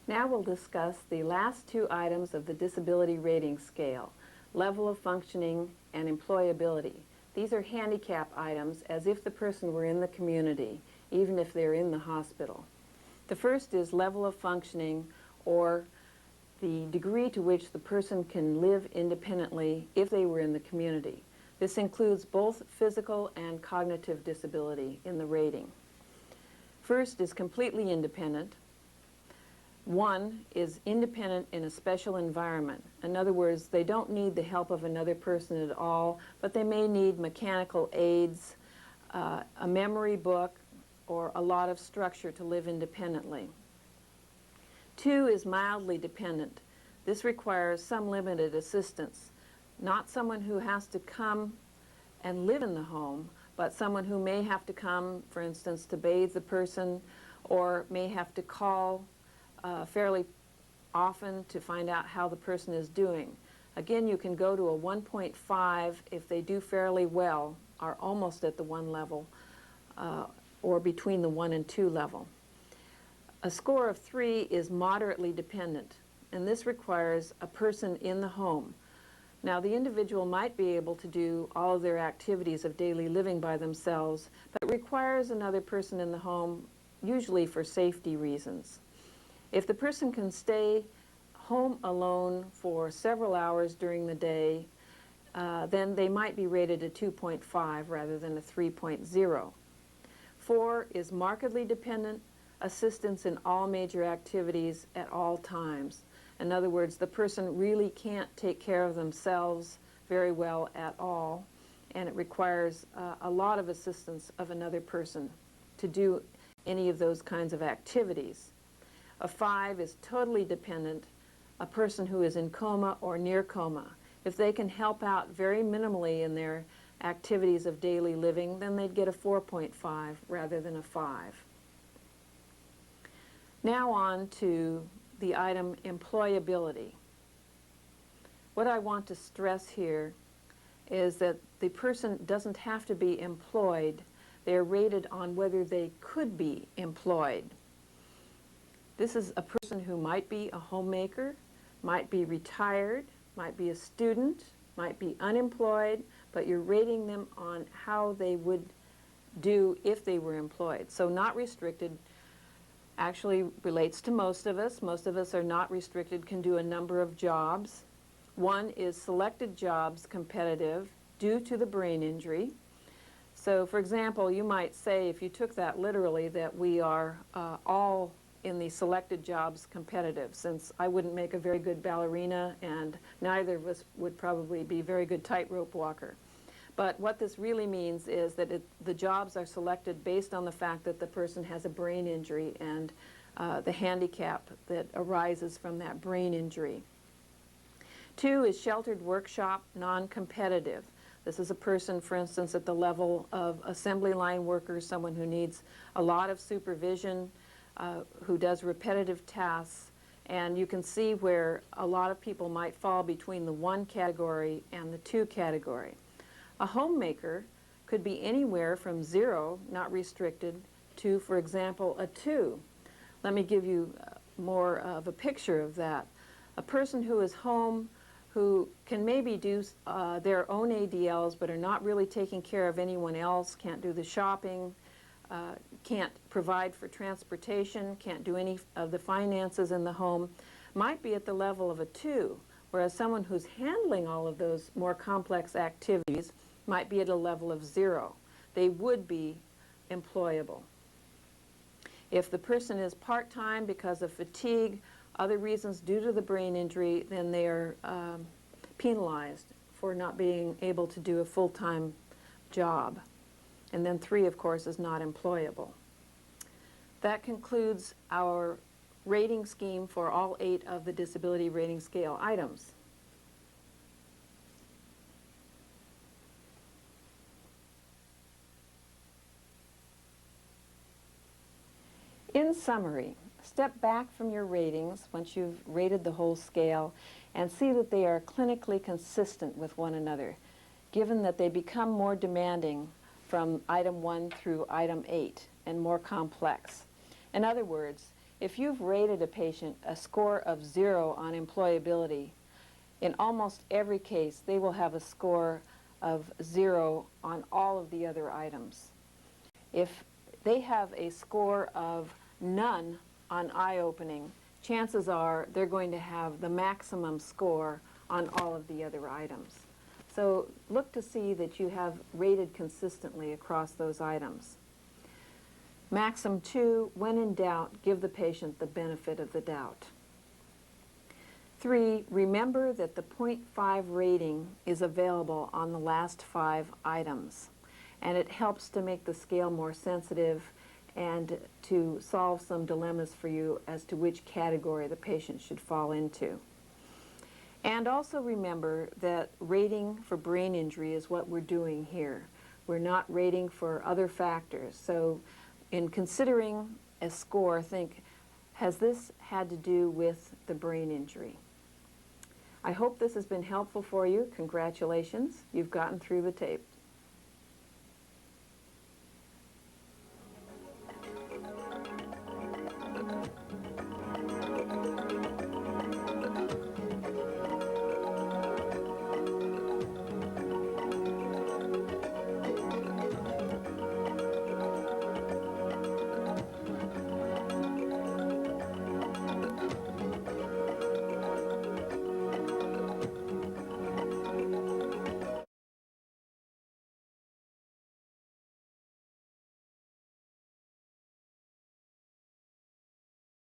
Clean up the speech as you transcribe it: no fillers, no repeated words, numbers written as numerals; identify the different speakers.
Speaker 1: Now we'll discuss the last two items of the disability rating scale, level of functioning and employability. These are handicap items as if the person were in the community, even if they're in the hospital. The first is level of functioning, or the degree to which the person can live independently if they were in the community. This includes both physical and cognitive disability in the rating. First is completely independent. One is independent in a special environment. In other words, they don't need the help of another person at all, but they may need mechanical aids, a memory book, or a lot of structure to live independently. Two is mildly dependent. This requires some limited assistance. Not someone who has to come and live in the home, but someone who may have to come, for instance, to bathe the person, or may have to call fairly often to find out how the person is doing. Again, you can go to a 1.5 if they do fairly well, are almost at the 1 level, or between the 1 and 2 level. A score of 3 is moderately dependent, and this requires a person in the home. Now, the individual might be able to do all of their activities of daily living by themselves, but requires another person in the home, usually for safety reasons. If the person can stay home alone for several hours during the day, then they might be rated a 2.5 rather than a 3.0. 4 is markedly dependent, assistance in all major activities at all times. In other words, the person really can't take care of themselves very well at all, and it requires a lot of assistance of another person to do any of those kinds of activities. A 5 is totally dependent, a person who is in coma or near coma. If they can help out very minimally in their activities of daily living, then they'd get a 4.5 rather than a 5. Now on to the item employability. What I want to stress here is that the person doesn't have to be employed. They're rated on whether they could be employed. This is a person who might be a homemaker, might be retired, might be a student, might be unemployed, but you're rating them on how they would do if they were employed. So not restricted actually relates to most of us. Most of us are not restricted, can do a number of jobs. One is selected jobs competitive due to the brain injury. So for example, you might say, if you took that literally, that we are all in the selected jobs competitive, since I wouldn't make a very good ballerina and neither of us would probably be a very good tightrope walker. But what this really means is that the jobs are selected based on the fact that the person has a brain injury and the handicap that arises from that brain injury. 2 is sheltered workshop, non-competitive. This is a person, for instance, at the level of assembly line workers, someone who needs a lot of supervision, who does repetitive tasks, and you can see where a lot of people might fall between the 1 category and the 2 category. A homemaker could be anywhere from 0, not restricted, to, for example, a 2. Let me give you more of a picture of that. A person who is home, who can maybe do their own ADLs but are not really taking care of anyone else, can't do the shopping, can't provide for transportation, can't do any of the finances in the home, might be at the level of a 2, whereas someone who's handling all of those more complex activities might be at a level of 0. They would be employable. If the person is part-time because of fatigue, other reasons due to the brain injury, then they are penalized for not being able to do a full-time job. And then 3, of course, is not employable. That concludes our rating scheme for all 8 of the disability rating scale items. In summary, step back from your ratings once you've rated the whole scale and see that they are clinically consistent with one another, given that they become more demanding from item 1 through item 8 and more complex. In other words, If you've rated a patient a score of 0 on employability, in almost every case they will have a score of 0 on all of the other items. If they have a score of none on eye-opening, chances are they're going to have the maximum score on all of the other items. So look to see that you have rated consistently across those items. Maxim 2, when in doubt, give the patient the benefit of the doubt. 3, remember that the 0.5 rating is available on the last 5 items, and it helps to make the scale more sensitive and to solve some dilemmas for you as to which category the patient should fall into. And also remember that rating for brain injury is what we're doing here. We're not rating for other factors. So in considering a score, think, has this had to do with the brain injury? I hope this has been helpful for you. Congratulations, you've gotten through the tape.